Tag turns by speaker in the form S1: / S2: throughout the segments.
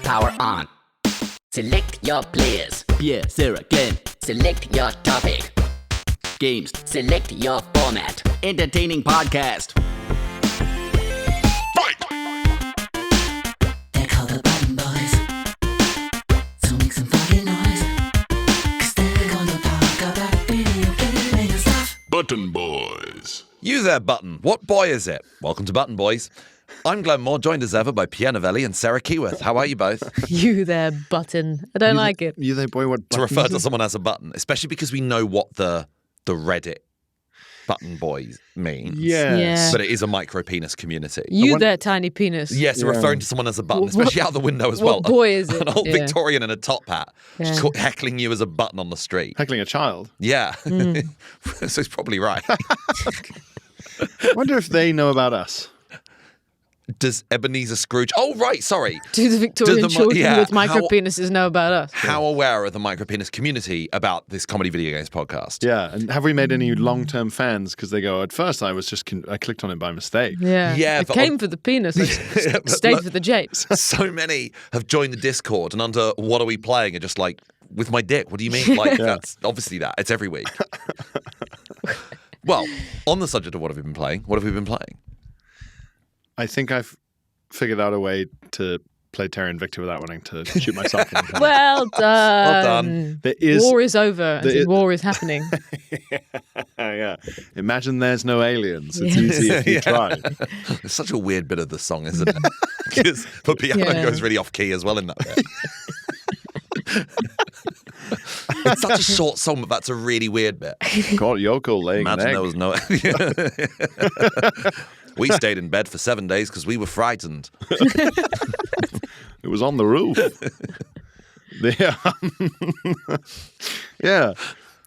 S1: Power on. Select your players.
S2: Pierre, Sarah, Glenn.
S1: Select your topic.
S2: Games.
S1: Select your format.
S2: Entertaining podcast.
S3: They're called the Button Boys. So make some fucking noise. 'Cause they're gonna talk about video gaming and stuff.
S4: Button Boys.
S5: You there, Button. What boy is it? Welcome to Button Boys. I'm Glenn Moore, joined as ever by Pierre Novelli and Sarah Keyworth. How are you both?
S6: You there, Button. I don't like it.
S7: You there, boy, what
S5: To refer to someone as a button, especially because we know what the Reddit Button Boys means.
S7: Yes.
S6: Yeah.
S5: But it is a micro-penis community.
S6: You there, tiny penis.
S5: Yes,
S7: Yeah.
S5: referring to someone as a button, especially out the window as well.
S6: What boy is it?
S5: An old
S6: Yeah.
S5: Victorian in a top hat, just heckling you as a button on the street.
S7: Heckling a child.
S5: Yeah. So he's probably right.
S7: I wonder if they know about us.
S5: Does Ebenezer Scrooge... Oh, right, sorry.
S6: Do the Victorian children with micro
S5: how-
S6: penises know about us?
S5: How aware are the micro-penis community about this comedy video games podcast?
S7: Yeah, and have we made any long-term fans? Because they go, at first I was just, I clicked on it by mistake.
S6: Yeah.
S5: Yeah,
S6: I
S5: but
S6: came for the penis. I
S5: but
S6: stayed
S5: look-
S6: for the japes.
S5: So many have joined the Discord and under what are we playing are just like, with my dick, what do you mean? Like, that's obviously that. It's every week. Well, on the subject of what have we been playing, what have we been playing?
S7: I think I've figured out a way to play Terry and Victor without wanting to shoot myself in the head.
S6: Well done.
S5: Well done.
S7: There is...
S6: War is over. As in war is happening.
S7: yeah. Imagine there's no aliens. It's easy if you try.
S5: It's such a weird bit of the song, isn't it? Because the piano
S6: Yeah.
S5: goes really off key as well in that bit. It's such a short song, but that's a really weird bit.
S7: Got Yoko laying
S5: Imagine
S7: an egg.
S5: there was no... We stayed in bed for 7 days because we were frightened.
S7: It was on the roof. Yeah.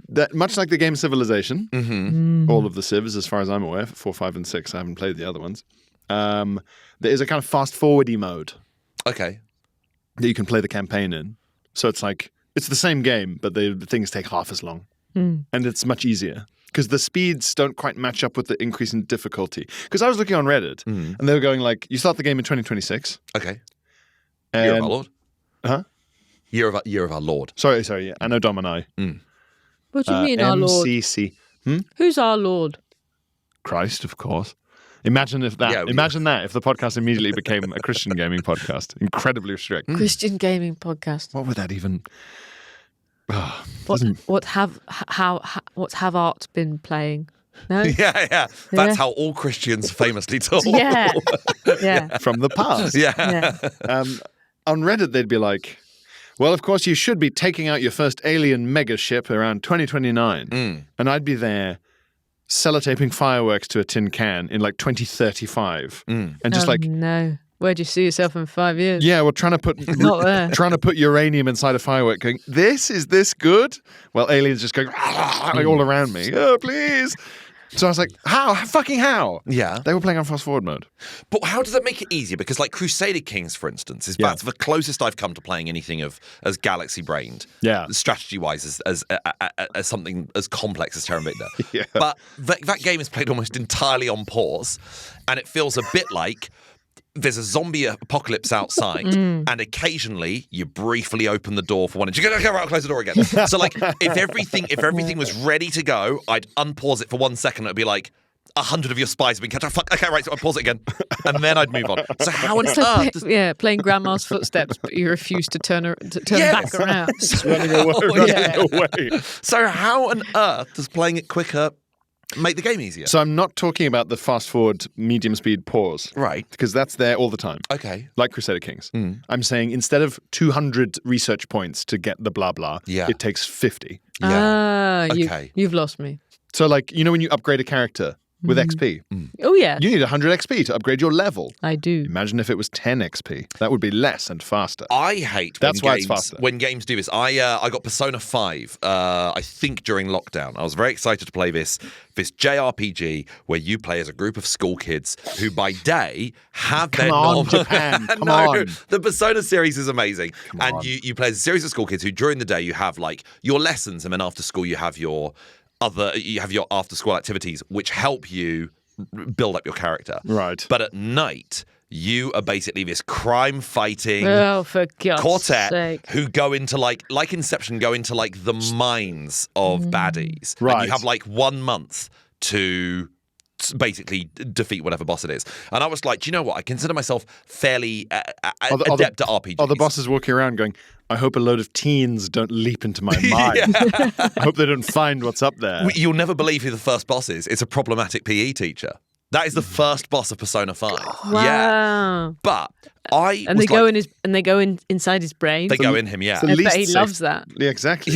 S7: That, much like the game Civilization, all of the civs, as far as I'm aware, 4, 5, and 6, I haven't played the other ones. There is a kind of fast-forward-y mode
S5: Okay.
S7: that you can play the campaign in. So it's like, it's the same game, but the things take half as long. And it's much easier. Because the speeds don't quite match up with the increase in difficulty. Because I was looking on Reddit, and they were going like, you start the game in 2026.
S5: Okay.
S7: And,
S5: Year of our Lord?
S7: Huh?
S5: Year of our Lord.
S7: Sorry, yeah. Anno Domini.
S6: What do you mean, our Lord?
S7: MCC.
S6: Who's our Lord?
S7: Christ, of course. Imagine if that.
S5: Yeah,
S7: Imagine that if the podcast immediately became a Christian gaming podcast. Incredibly strict.
S6: Christian gaming podcast.
S7: What would that even...
S6: What have art been playing? No?
S5: Yeah. That's how all Christians famously talk.
S6: Yeah. Yeah.
S7: From the past.
S5: Yeah.
S7: On Reddit, they'd be like, well, of course, you should be taking out your first alien mega ship around 2029. And I'd be there sellotaping fireworks to a tin can in like 2035. And just like...
S6: No. Where do you see yourself in 5 years?
S7: Yeah, well, trying to put
S6: Not there.
S7: trying to put uranium inside a firework, going, is this good? Well, aliens just going like all around me. Oh, please. So I was like, how?
S5: Yeah.
S7: They were playing on fast forward mode.
S5: But how does that make it easier? Because like Crusader Kings, for instance, that's the closest I've come to playing anything as galaxy brained.
S7: Yeah.
S5: Strategy wise, as something as complex as Terra Victor.
S7: Yeah.
S5: But that game is played almost entirely on pause, and it feels a bit like there's a zombie apocalypse outside, and occasionally you briefly open the door for one inch. You go, okay, right, I'll close the door again. So, like, if everything was ready to go, I'd unpause it for 1 second. It'd be like 100 of your spies have been catching. Fuck. Okay, right, so I'll pause it again, and then I'd move on. So how on earth?
S6: Playing Grandma's Footsteps, but you refuse to turn
S5: Yes.
S6: back around.
S7: Running away.
S5: So how on earth does playing it quicker make the game easier?
S7: So I'm not talking about the fast forward medium speed pause.
S5: Right.
S7: Because that's there all the time.
S5: Okay.
S7: Like Crusader Kings. I'm saying instead of 200 research points to get the blah blah, it takes 50.
S5: Yeah.
S6: Okay. You've lost me.
S7: So like, you know when you upgrade a character with XP?
S6: Oh, yeah.
S7: You need 100 XP to upgrade your level.
S6: I do.
S7: Imagine if it was 10 XP. That would be less and faster.
S5: I hate
S7: That's why it's faster.
S5: when games do this. I got Persona 5, I think during lockdown. I was very excited to play this JRPG where you play as a group of school kids who by day have their normal...
S7: Japan. Come
S5: no,
S7: on.
S5: the Persona series is amazing. And you play as a series of school kids who during the day you have like your lessons, and then after school you have your after school activities which help you build up your character.
S7: Right.
S5: But at night You are basically this crime-fighting
S6: Oh, for God's
S5: quartet
S6: sake.
S5: who go into like Inception, go into like the minds of baddies. And
S7: Right.
S5: you have like 1 month to basically defeat whatever boss it is. And I was like, do you know what? I consider myself fairly adept at RPGs.
S7: Are the bosses walking around going, I hope a load of teens don't leap into my mind. I hope they don't find what's up there.
S5: You'll never believe who the first boss is. It's a problematic PE teacher. That is the first boss of Persona 5. Yeah.
S6: Wow.
S5: But
S6: And they go inside his brain.
S5: They go in him, yeah.
S7: It's the
S6: I bet
S7: least
S6: he
S7: safe-
S6: loves that.
S7: Yeah, exactly.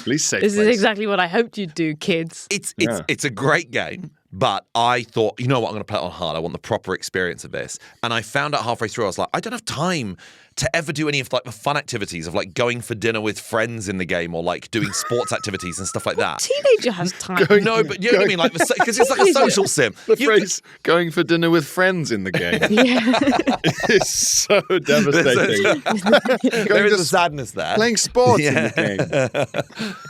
S7: Least safe
S6: This is
S7: place.
S6: exactly what I hoped you'd do, kids.
S5: It's a great game, but I thought, you know what, I'm going to play it on hard. I want the proper experience of this. And I found out halfway through, I was like, I don't have time to ever do any of like the fun activities of like going for dinner with friends in the game or like doing sports activities and stuff like that.
S6: Teenager has time.
S5: No, but you know what I mean? Like, because it's like a social sim.
S7: The phrase "going for dinner with friends" in the game is so devastating.
S5: There is
S7: to
S5: a sadness there.
S7: Playing sports in the game.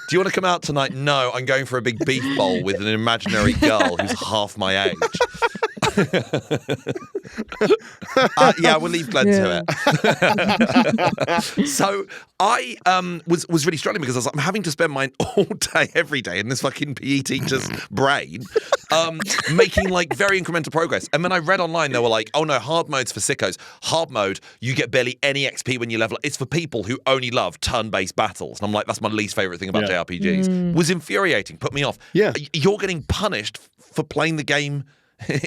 S5: Do you want to come out tonight? No, I'm going for a big beef bowl with an imaginary girl who's half my age. Yeah, we'll leave Glenn to it. So I was really struggling because I was like, I'm having to spend mine all day, every day in this fucking PE teacher's brain, making like very incremental progress. And then I read online, they were like, oh no, hard mode's for sickos. Hard mode, you get barely any XP when you level. It's for people who only love turn-based battles. And I'm like, that's my least favorite thing about JRPGs. Was infuriating, put me off.
S7: Yeah.
S5: You're getting punished for playing the game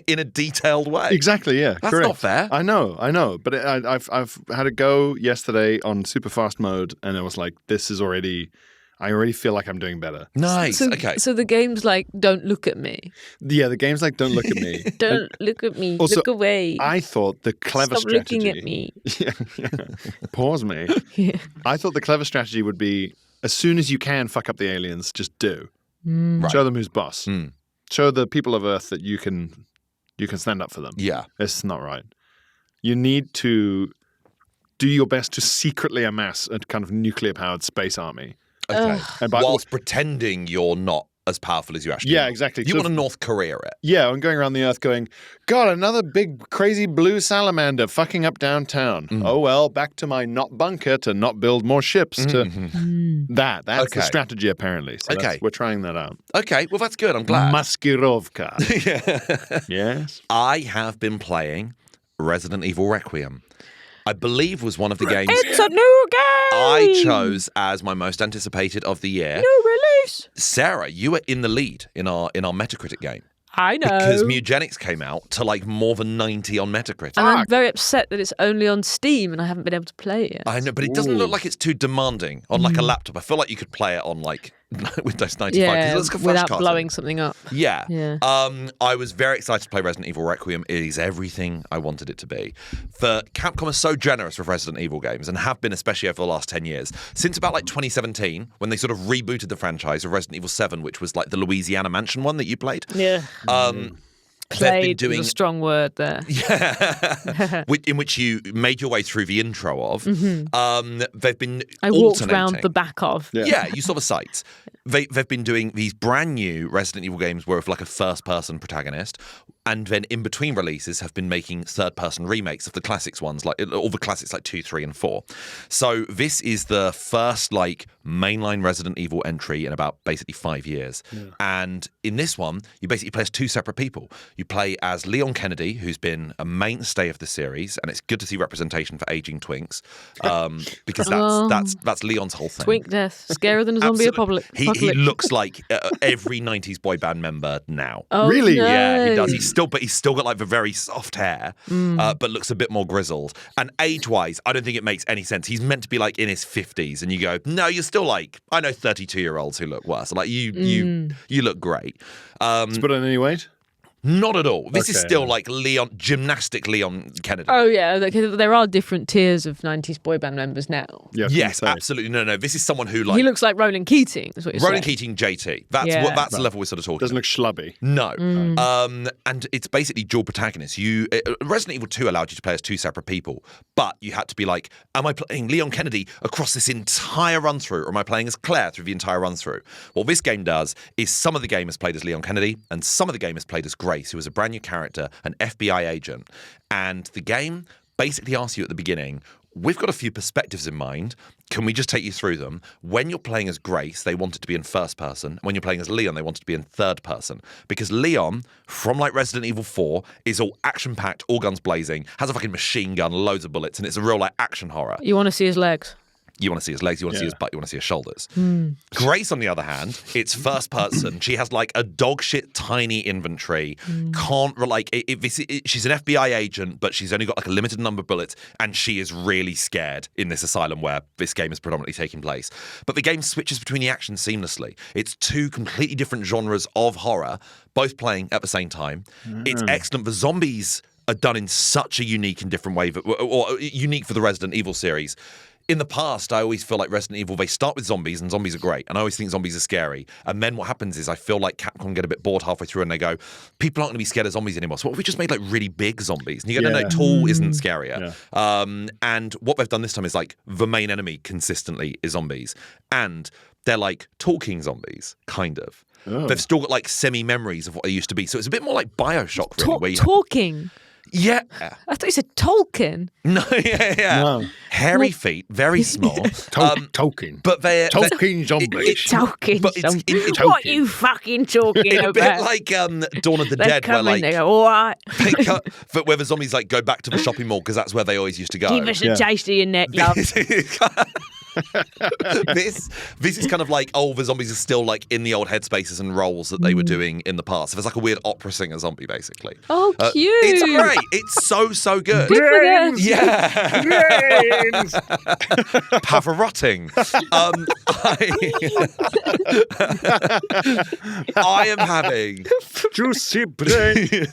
S5: in a detailed way.
S7: Exactly, yeah.
S5: That's
S7: correct.
S5: not fair.
S7: I know. But I've had a go yesterday on super fast mode, and it was like, I already feel like I'm doing better.
S5: Nice.
S6: So,
S5: Okay.
S6: So the game's like, don't look at me.
S7: Yeah, the game's like, don't look at me.
S6: Don't look at me.
S7: Also,
S6: look away.
S7: I thought the clever
S6: Stop
S7: strategy.
S6: looking at me.
S7: Pause me.
S6: Yeah.
S7: I thought the clever strategy would be, as soon as you can fuck up the aliens, just do.
S5: Right.
S7: Show them who's boss.
S5: Mm.
S7: Show the people of Earth that you can stand up for them.
S5: Yeah.
S7: It's not right. You need to do your best to secretly amass a kind of nuclear-powered space army.
S5: Okay.
S7: And by-
S5: Whilst pretending you're not as powerful as you actually
S7: Yeah,
S5: are.
S7: exactly.
S5: You
S7: So
S5: want to North Korea it.
S7: Yeah, I'm going around the Earth going, God, another big crazy blue salamander fucking up downtown. Oh well, back to my not bunker to not build more ships. To that. That's
S5: Okay.
S7: the strategy apparently. So
S5: Okay.
S7: we're trying that out.
S5: Okay, well that's good. I'm glad.
S7: Maskirovka. Yes.
S5: I have been playing Resident Evil Requiem. I believe was one of the games
S6: It's a new game.
S5: I chose as my most anticipated of the year.
S6: New release.
S5: Sarah, you were in the lead in our Metacritic game.
S6: I know.
S5: Because Mugenics came out to like more than 90 on Metacritic.
S6: and I'm very upset that it's only on Steam and I haven't been able to play it yet.
S5: I know, but it doesn't look like it's too demanding on like a laptop. I feel like you could play it on like Windows 95 because
S6: yeah,
S5: it looks like a flash
S6: without
S5: card.
S6: blowing something up.
S5: Yeah.
S6: Yeah.
S5: I was very excited to play Resident Evil Requiem. It is everything I wanted it to be. Capcom are so generous with Resident Evil games and have been especially over the last 10 years. Since about like 2017, when they sort of rebooted the franchise of Resident Evil 7, which was like the Louisiana Mansion one that you played.
S6: Yeah.
S5: They've been
S6: Played
S5: doing
S6: is a strong word there.
S5: in which you made your way through the intro of. They've been
S6: I walked
S5: alternating.
S6: round the back of.
S5: Yeah, you saw the sights. They've been doing these brand new Resident Evil games where it's like a first-person protagonist, and then in between releases have been making third-person remakes of the classics ones, like all the classics like 2, 3, and 4. So this is the first like mainline Resident Evil entry in about basically 5 years. And in this one, you basically play as two separate people. You play as Leon Kennedy, who's been a mainstay of the series, and it's good to see representation for aging twinks, because that's Leon's whole thing.
S6: Twink death. Scarier than a zombie apocalypse.
S5: He looks like every 90s boy band member now.
S6: Oh,
S7: Really?
S6: no.
S5: Yeah, he does. He's still got like the very soft hair, but looks a bit more grizzled. And age-wise, I don't think it makes any sense. He's meant to be like in his 50s, and you go, no, you're still like, I know 32-year-olds who look worse. Like you look great.
S7: Let's put on any weight.
S5: Not at all. This is
S7: Okay.
S5: still like gymnastic Leon Kennedy.
S6: Oh, yeah. There are different tiers of 90s boy band members now.
S7: Yeah,
S5: Yes,
S7: say.
S5: absolutely. No. This is someone who like
S6: He looks like Ronan Keating, is what you're
S5: Ronan
S6: saying.
S5: Keating, JT. That's
S6: Yeah.
S5: that's the level we're sort of talking.
S7: Doesn't look schlubby.
S5: No. And it's basically dual protagonists. Resident Evil 2 allowed you to play as two separate people, but you had to be like, am I playing Leon Kennedy across this entire run through, or am I playing as Claire through the entire run through? What this game does is some of the game is played as Leon Kennedy, and some of the game is played as Grace. Grace, who is a brand new character, an FBI agent. And the game basically asks you at the beginning, we've got a few perspectives in mind. Can we just take you through them? When you're playing as Grace, they want it to be in first person. When you're playing as Leon, they want it to be in third person. Because Leon, from like Resident Evil 4, is all action-packed, all guns blazing, has a fucking machine gun, loads of bullets, and it's a real like action horror.
S6: You want to see his legs?
S5: You want to see his legs, you want to see his butt, you want to see his shoulders. Grace, on the other hand, it's first person. She has like a dog shit tiny inventory. Can't like she's an FBI agent, but she's only got like a limited number of bullets, and she is really scared in this asylum where this game is predominantly taking place. But the game switches between the action seamlessly. It's two completely different genres of horror, both playing at the same time. It's excellent. The zombies are done in such a unique and different way, or unique for the Resident Evil series. In the past, I always feel like Resident Evil, they start with zombies, and zombies are great. And I always think zombies are scary. And then what happens is I feel like Capcom get a bit bored halfway through and they go, people aren't going to be scared of zombies anymore. So what if we just made like really big zombies? And you go, no, tall isn't scarier. And what they've done this time is like the main enemy consistently is zombies. And they're like talking zombies, kind of. They've still got like semi-memories of what they used to be. So it's a bit more like Bioshock, really. Where
S6: Talking?
S5: Yeah.
S6: I thought you said Tolkien.
S5: No, yeah.
S7: No.
S5: Hairy feet, very small.
S7: Tolkien.
S5: But they're
S7: Tolkien zombies.
S6: Talking.
S5: But it's
S6: What are you fucking talking
S5: a
S6: about?
S5: bit like Dawn of the
S6: They
S5: Dead, where
S6: come
S5: like
S6: in, they go, all right,
S5: where the zombies like go back to the shopping mall because that's where they always used to go.
S6: give us a taste of your neck, love.
S5: This is kind of like, the zombies are still like in the old headspaces and roles that they were doing in the past. So there's like a weird opera singer zombie, basically.
S6: Oh, cute.
S5: It's great. It's so good.
S6: Good for them.
S5: Yeah. Pavarotting. I am having
S7: Juicy brain.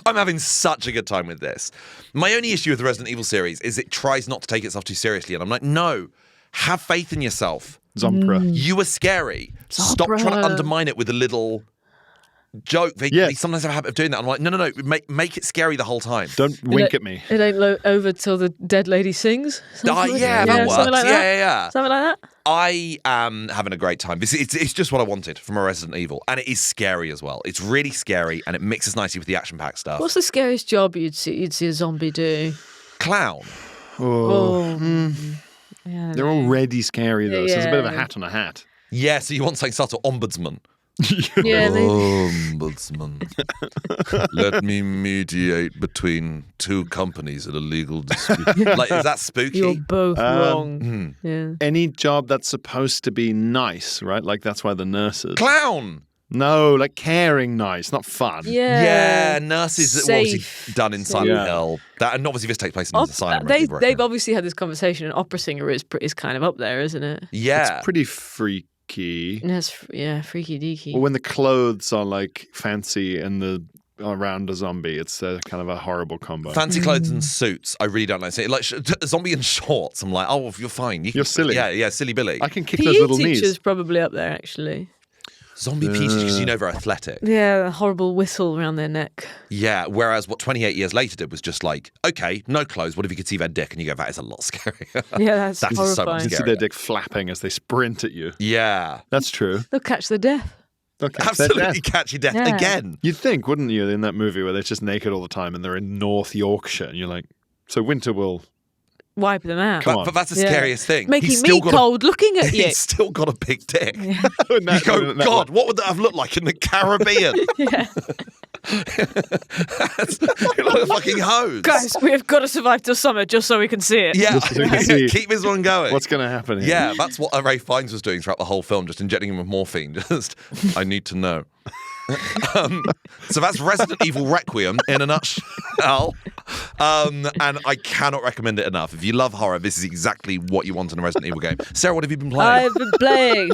S5: I'm having such a good time with this. My only issue with the Resident Evil series is it tries not to take itself too seriously. And I'm like, no, have faith in yourself.
S7: Zombra.
S5: You are scary. Stop trying to undermine it with a little joke. They sometimes have a habit of doing that. I'm like, no. Make it scary the whole time.
S7: Don't wink at me.
S6: It ain't over till the dead lady sings.
S5: That works.
S6: Something like that.
S5: Yeah.
S6: Something like that.
S5: I am having a great time. It's just what I wanted from a Resident Evil. And it is scary as well. It's really scary, and it mixes nicely with the action-packed stuff.
S6: What's the scariest job you'd see a zombie do?
S5: Clown.
S6: Yeah,
S7: They're already scary, though. So it's a bit of a
S6: Yeah.
S7: hat on a hat.
S5: Yeah, so you want something subtle. Ombudsman.
S6: yeah,
S5: Ombudsman. Let me mediate between two companies in a legal dispute. Like, is that spooky?
S6: you're both wrong. Yeah.
S7: Any job that's supposed to be nice, right? Like, that's why the nurses.
S5: Clown.
S7: No, like caring nice, not fun.
S6: Yeah.
S5: Nurses that were obviously
S6: Safe.
S5: done in Silent
S7: Yeah.
S5: Hill. And obviously this takes place in an asylum.
S6: They've obviously had this conversation. An opera singer is kind of up there, isn't it?
S5: Yeah.
S7: It's pretty freaky.
S6: Yes, freaky deaky.
S7: Or when the clothes are like fancy and around a zombie, it's kind of a horrible combo.
S5: Fancy clothes and suits, I really don't like saying. Like zombie in shorts, I'm like, oh, you're fine.
S7: You're silly.
S5: Yeah, silly Billy.
S7: I can kick
S6: PE
S7: those little
S6: teacher's
S7: knees.
S6: probably up there, actually.
S5: Zombie pieces because you know they're athletic.
S6: Yeah, a horrible whistle around their neck.
S5: Yeah, whereas what 28 years later did was just like, okay, no clothes. What if you could see their dick? And you go, that is a lot scarier.
S6: Yeah, that's
S5: That is so much
S6: horrifying.
S7: You see
S5: scarier.
S7: their dick flapping as they sprint at you.
S5: Yeah.
S7: That's true.
S6: They'll catch the death.
S7: Okay.
S5: Absolutely catch your death
S6: Yeah.
S5: again.
S7: You'd think, wouldn't you, in that movie where they're just naked all the time and they're in North Yorkshire, and you're like, so winter will.
S6: Wipe them out.
S7: Come on.
S5: But that's the
S6: Yeah.
S5: scariest thing.
S6: Making
S5: He's still
S6: me
S5: got
S6: cold looking at you.
S5: He's still got a big dick.
S7: In
S5: You
S7: that-
S5: go,
S7: in that
S5: God,
S7: one.
S5: what would that have looked like in the Caribbean?
S6: Yeah.
S5: You're like a fucking hose.
S6: Guys, we have got to survive till summer just so we can see it.
S5: Yeah,
S7: Just so you can see
S5: keep this one going.
S7: What's going to happen here?
S5: Yeah, that's what Ray Fiennes was doing throughout the whole film, just injecting him with morphine. Just, I need to know. So that's Resident Evil Requiem in a nutshell. And I cannot recommend it enough. If you love horror, this is exactly what you want in a Resident Evil game. Sarah, what have you been playing?
S6: I've been playing.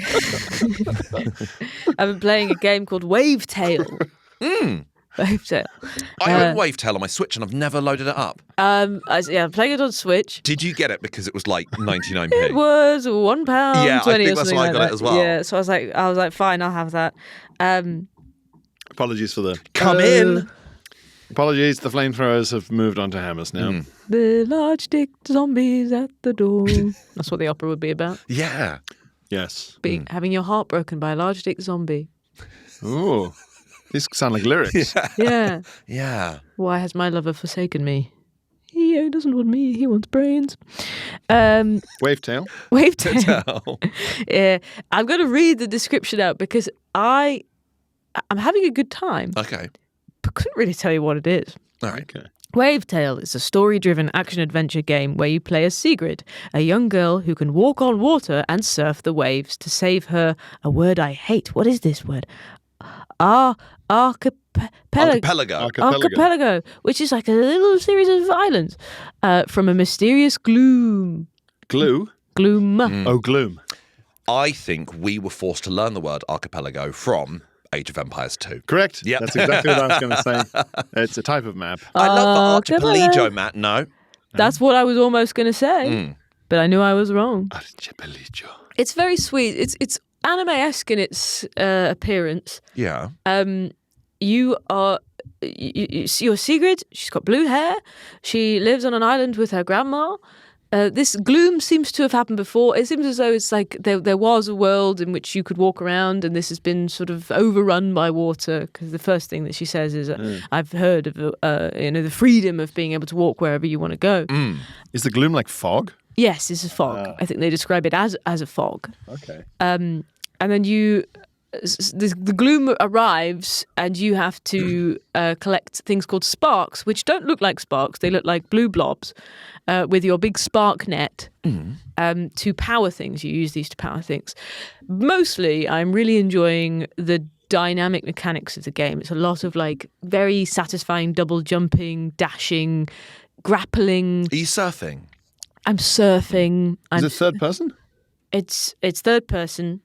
S6: I've been playing a game called Wavetail. Wavetail.
S5: I own Wavetail on my Switch and I've never loaded it up.
S6: I'm playing it on Switch.
S5: Did you get it because it was like 99p?
S6: It was £1.20
S5: Yeah, I think
S6: or
S5: that's
S6: something
S5: why I
S6: like
S5: got
S6: that.
S5: it as well.
S6: Yeah, so I was like, fine, I'll have that.
S7: Apologies for the.
S5: Come in.
S7: Apologies, the flamethrowers have moved on to hammers now.
S6: The large dick zombies at the door. That's what the opera would be about.
S5: Yeah.
S7: Yes.
S6: Having your heart broken by a large dick zombie.
S7: Ooh. These sound like lyrics.
S6: Yeah.
S5: Yeah.
S6: Why has my lover forsaken me? He doesn't want me. He wants brains.
S7: Wavetail.
S6: Wavetail. Yeah, I'm going to read the description out because I'm having a good time,
S5: Okay.
S6: but couldn't really tell you what it is.
S5: All right.
S7: Okay.
S6: Wavetail is a story-driven action-adventure game where you play as Sigrid, a young girl who can walk on water and surf the waves to save her. A word I hate. What is this word? Archipelago. Archipelago, which is like a little series of islands from a mysterious gloom.
S7: Glue?
S6: Gloom.
S7: Oh, gloom.
S5: I think we were forced to learn the word archipelago from Age of Empires 2.
S7: Correct.
S5: Yep.
S7: That's exactly what I was going to say. It's a type of map.
S5: I love the
S6: Archipelago.
S5: archipelago, Matt. No.
S6: That's what I was almost going to say, but I knew I was wrong.
S7: Archipelago.
S6: It's very sweet. It's anime-esque in its appearance.
S5: Yeah.
S6: You're Sigrid. She's got blue hair. She lives on an island with her grandma. This gloom seems to have happened before. It seems as though it's like there was a world in which you could walk around, and this has been sort of overrun by water. Because the first thing that she says is, "I've heard of the freedom of being able to walk wherever you want to go."
S7: Is the gloom like fog?
S6: Yes, it's a fog. I think they describe it as a fog.
S7: Okay.
S6: And then the gloom arrives, and you have to collect things called sparks, which don't look like sparks. They look like blue blobs with your big spark net to power things. You use these to power things. Mostly, I'm really enjoying the dynamic mechanics of the game. It's a lot of like very satisfying double jumping, dashing, grappling.
S5: Are you surfing?
S6: I'm surfing.
S7: Is it third person?
S6: It's third person.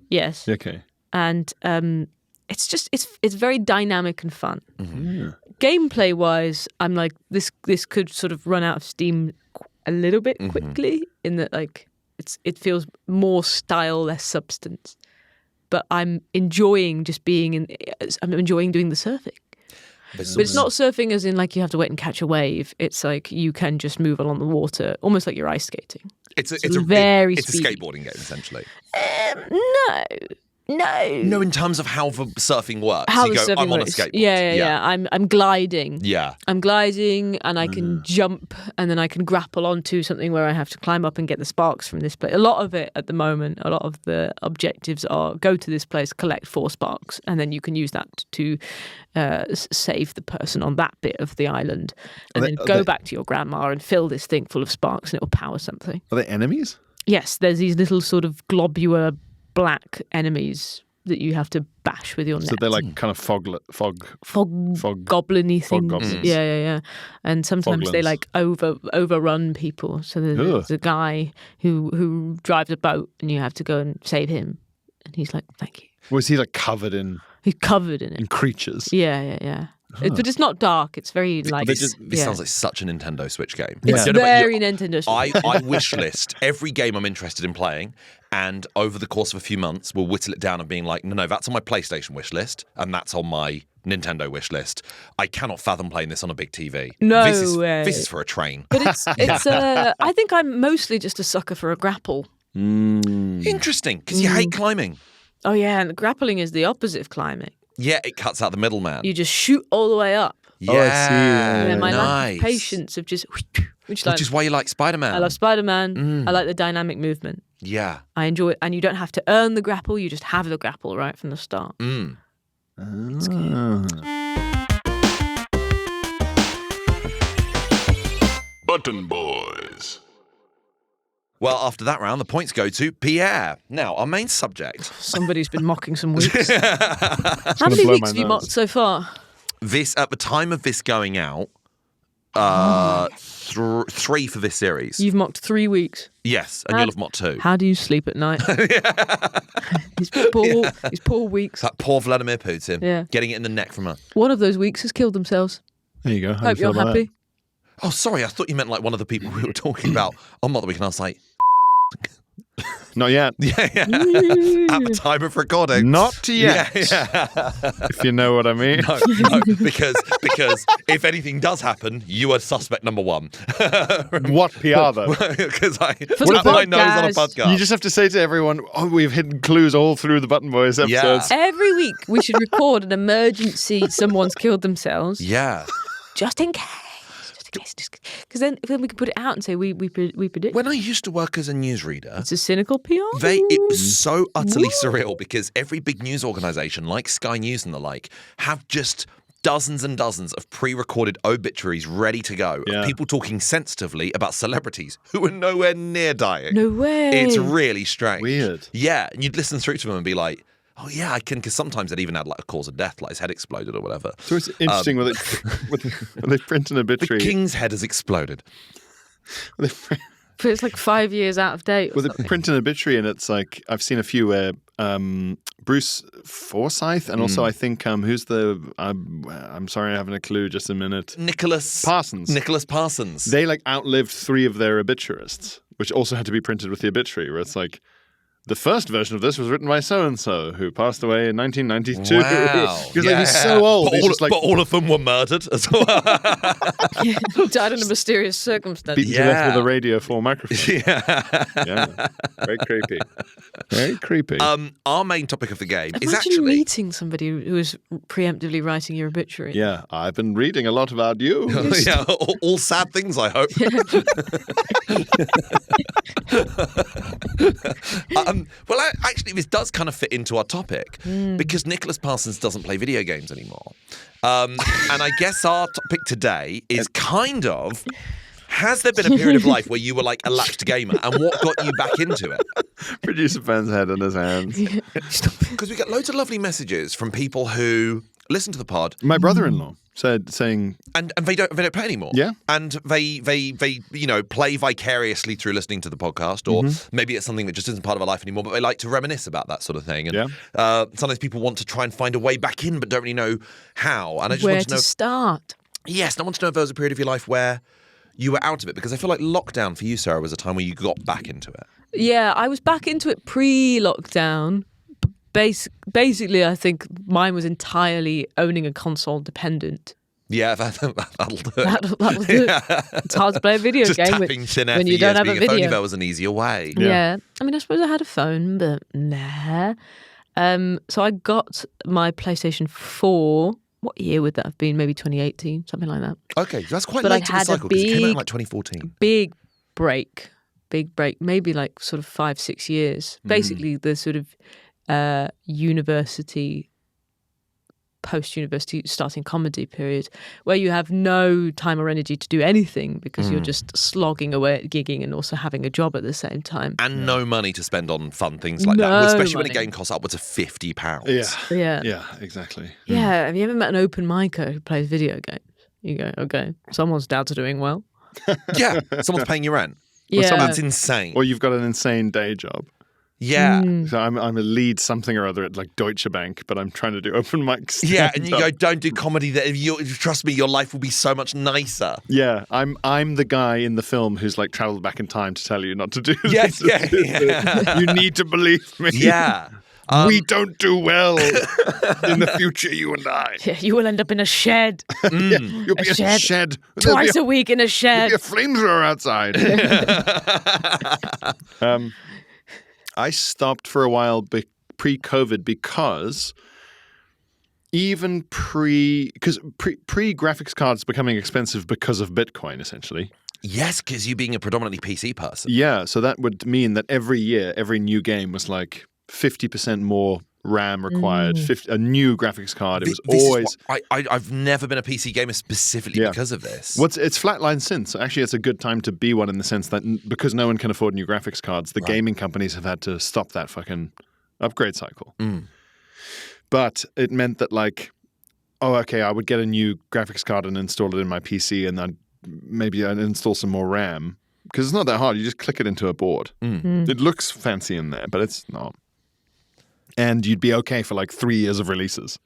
S6: Yes.
S7: Okay.
S6: And it's just it's very dynamic and fun.
S7: Yeah.
S6: Gameplay wise, I'm like this could sort of run out of steam a little bit quickly in that like it feels more style, less substance. But I'm enjoying just being I'm enjoying doing the surfing. But it's not surfing as in like you have to wait and catch a wave. It's like you can just move along the water, almost like you're ice skating.
S5: It's a
S6: speedy.
S5: skateboarding game essentially.
S6: No,
S5: in terms of how the surfing works.
S6: How
S5: you
S6: the
S5: go,
S6: surfing
S5: I'm on a
S6: works.
S5: skateboard.
S6: Yeah. I'm gliding.
S5: Yeah.
S6: I'm gliding, and I can jump, and then I can grapple onto something where I have to climb up and get the sparks from this place. A lot of it at the moment, a lot of the objectives are go to this place, collect 4 sparks, and then you can use that to save the person on that bit of the island, and then go back to your grandma and fill this thing full of sparks, and it'll power something.
S7: Are they enemies?
S6: Yes, there's these little sort of globular black enemies that you have to bash with your net.
S7: So they're like kind of fog
S6: goblin-y things.
S7: goblins.
S6: Yeah. And sometimes they
S7: Foglins.
S6: like overrun people. So there's a guy who drives a boat, and you have to go and save him. And he's like, "Thank you."
S7: Was he like covered in
S6: He's covered in it.
S7: creatures?
S6: Yeah. But it's not dark. It's very like
S5: This sounds like such a Nintendo Switch game.
S6: it's
S5: I don't know about
S6: very
S5: you.
S6: Nintendo Switch.
S5: I wish list every game I'm interested in playing, and over the course of a few months, we'll whittle it down and being like, no, that's on my PlayStation wish list, and that's on my Nintendo wish list. I cannot fathom playing this on a big TV.
S6: No
S5: way.
S6: way.
S5: This is for a train.
S6: But it's I think I'm mostly just a sucker for a grapple.
S5: Interesting, because you hate climbing.
S6: Oh yeah, and grappling is the opposite of climbing.
S5: Yeah, it cuts out the middleman.
S6: You just shoot all the way up.
S5: Yeah,
S7: Oh, I see.
S6: Yeah, my lack
S5: nice.
S6: of patience of just
S5: Which is why you like Spider-Man.
S6: I love Spider-Man. I like the dynamic movement.
S5: Yeah.
S6: I enjoy it, and you don't have to earn the grapple. You just have the grapple right from the start. It's good.
S4: Button Boys.
S5: Well, after that round, the points go to Pierre. Now, our main subject.
S6: Somebody's been mocking some weeks. How
S7: gonna
S6: many
S7: blow
S6: weeks
S7: my
S6: have you
S7: nose.
S6: mocked so far?
S5: This, at the time of this going out, 3 for this series.
S6: You've mocked 3 weeks.
S5: Yes, and you'll have mocked 2.
S6: How do you sleep at night? These poor weeks.
S5: That poor Vladimir Putin.
S6: Yeah.
S5: Getting it in the neck from her.
S6: One of those weeks has killed themselves.
S7: There you go. How do
S6: Hope
S7: you feel
S6: you're
S7: about
S6: happy.
S5: Oh, sorry, I thought you meant like one of the people we were talking about on Mother Week, and I was like,
S7: Not yet.
S5: Yeah. At the time of recording.
S7: Not yet.
S5: Yeah.
S7: If you know what I mean.
S5: No, because if anything does happen, you are suspect number one.
S7: What PR though?
S5: Because I
S6: the
S5: put my nose on a
S6: podcast.
S5: podcast.
S7: You just have to say to everyone, "Oh, we've hidden clues all through the Button Boys episodes."
S6: Every week we should record an emergency. Someone's killed themselves.
S5: Yeah.
S6: Just in case. Because then we can put it out and say we predict.
S5: When I used to work as a newsreader,
S6: It's a cynical PR.
S5: it was so utterly surreal because every big news organisation like Sky News and the like have just dozens and dozens of pre-recorded obituaries ready to go
S7: Yeah.
S5: of people talking sensitively about celebrities who are nowhere near dying.
S6: No way.
S5: It's really strange.
S7: Weird.
S5: Yeah, and you'd listen through to them and be like, oh yeah, I can, because sometimes they'd even had like a cause of death, like his head exploded or whatever.
S7: So it's interesting when they print an
S5: The
S7: obituary.
S5: king's head has exploded.
S7: When they print-
S6: But it's like 5 years out of date.
S7: well, they print an obituary, and it's like I've seen a few where Bruce Forsyth, and also I think who's the I'm sorry, I haven't a clue. Just a minute.
S5: Nicholas
S7: Parsons. They like outlived 3 of their obituarists, which also had to be printed with the obituary. Where it's like, the first version of this was written by so-and-so, who passed away in 1992.
S5: Wow.
S7: Because like, he's so old.
S5: But all of them were murdered as well.
S6: Died in a mysterious circumstance.
S7: beaten to death with a Radio 4 microphone.
S5: Yeah.
S7: Very creepy. Very creepy.
S5: Our main topic of the game is
S6: Imagine
S5: actually...
S6: meeting somebody who was preemptively writing your obituary.
S7: Yeah, I've been reading a lot about you.
S5: yeah, all sad things, I hope. Well, actually, this does kind of fit into our topic because Nicholas Parsons doesn't play video games anymore. And I guess our topic today is kind of, has there been a period of life where you were like a latched gamer and what got you back into it?
S7: Producer Ben's head in his hands.
S5: Because we get loads of lovely messages from people who listen to the pod
S7: My brother-in-law saying,
S5: and they don't play anymore.
S7: Yeah.
S5: And they play vicariously through listening to the podcast, or maybe it's something that just isn't part of our life anymore, but they like to reminisce about that sort of thing. And sometimes people want to try and find a way back in but don't really know how. And I just
S6: Where
S5: want to know
S6: start?
S5: Yes, and I want to know if there was a period of your life where you were out of it, because I feel like lockdown for you, Sarah, was a time where you got back into it.
S6: Yeah, I was back into it pre-lockdown. Basically, I think mine was entirely owning a console dependent.
S5: Yeah, that'll do it.
S6: That'll do it. It's hard to play a video
S5: Just
S6: game
S5: tapping chin
S6: when you don't have a
S5: If only
S6: video.
S5: there was an easier way.
S6: Yeah. I mean, I suppose I had a phone, but nah. So I got my PlayStation 4. What year would that have been? Maybe 2018, something like that.
S5: Okay, that's quite
S6: But I
S5: late in the
S6: had a
S5: cycle because it came out in
S6: big-
S5: like 2014.
S6: Big break, maybe like sort of 5-6 years. Basically, the sort of university, post-university starting comedy period where you have no time or energy to do anything because you're just slogging away at gigging and also having a job at the same time.
S5: And no money to spend on fun things like
S6: No
S5: that, especially when a
S6: money.
S5: game costs upwards of £50.
S6: Yeah.
S7: Yeah, exactly.
S6: Yeah. Have you ever met an open micer who plays video games? You go, okay, someone's dad's doing well.
S5: Yeah, someone's paying your rent.
S6: Yeah.
S5: That's insane.
S7: Or you've got an insane day job.
S5: Yeah.
S7: So I'm a lead something or other at like Deutsche Bank, but I'm trying to do open mics.
S5: Yeah, and you go, don't do comedy. Trust me, your life will be so much nicer.
S7: Yeah, I'm the guy in the film who's like traveled back in time to tell you not to do
S5: Yes,
S7: this.
S5: yeah.
S7: You need to believe me.
S5: Yeah.
S7: We don't do well in the future, you and I.
S6: Yeah, you will end up in a shed
S7: You'll be
S6: A
S7: a
S6: shed.
S7: shed. There'll
S6: twice
S7: be
S6: a week in a
S7: There'll
S6: shed.
S7: be a flamethrower outside. I stopped for a while pre-COVID because even pre-graphics cards becoming expensive because of Bitcoin, essentially.
S5: Yes, because you being a predominantly PC person.
S7: Yeah, so that would mean that every year, every new game was like 50% more RAM required, a new graphics card. It was always...
S5: I've never been a PC gamer specifically
S7: Yeah.
S5: because of this.
S7: It's flatlined since. Actually, it's a good time to be one in the sense that because no one can afford new graphics cards, the gaming companies have had to stop that fucking upgrade cycle. But it meant that like, I would get a new graphics card and install it in my PC, and then maybe I'd install some more RAM. Because it's not that hard. You just click it into a board. It looks fancy in there, but it's not. And you'd be okay for like 3 years of releases.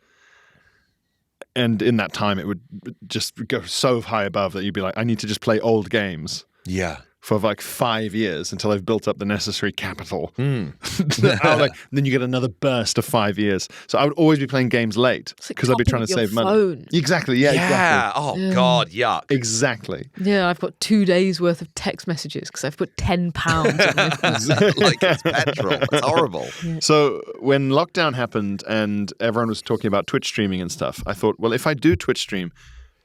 S7: And in that time, it would just go so high above that you'd be like, I need to just play old games.
S5: Yeah.
S7: for like 5 years until I've built up the necessary capital.
S5: Hmm.
S7: Then you get another burst of 5 years. So I would always be playing games late because I'd be trying to save money.
S6: Phone.
S7: Exactly. Yeah. Exactly.
S5: Oh, God, yuck.
S7: Exactly.
S6: Yeah, I've got 2 days worth of text messages because I've put £10 in my phone.
S5: Like it's petrol. It's horrible.
S7: So when lockdown happened and everyone was talking about Twitch streaming and stuff, I thought, well, if I do Twitch stream,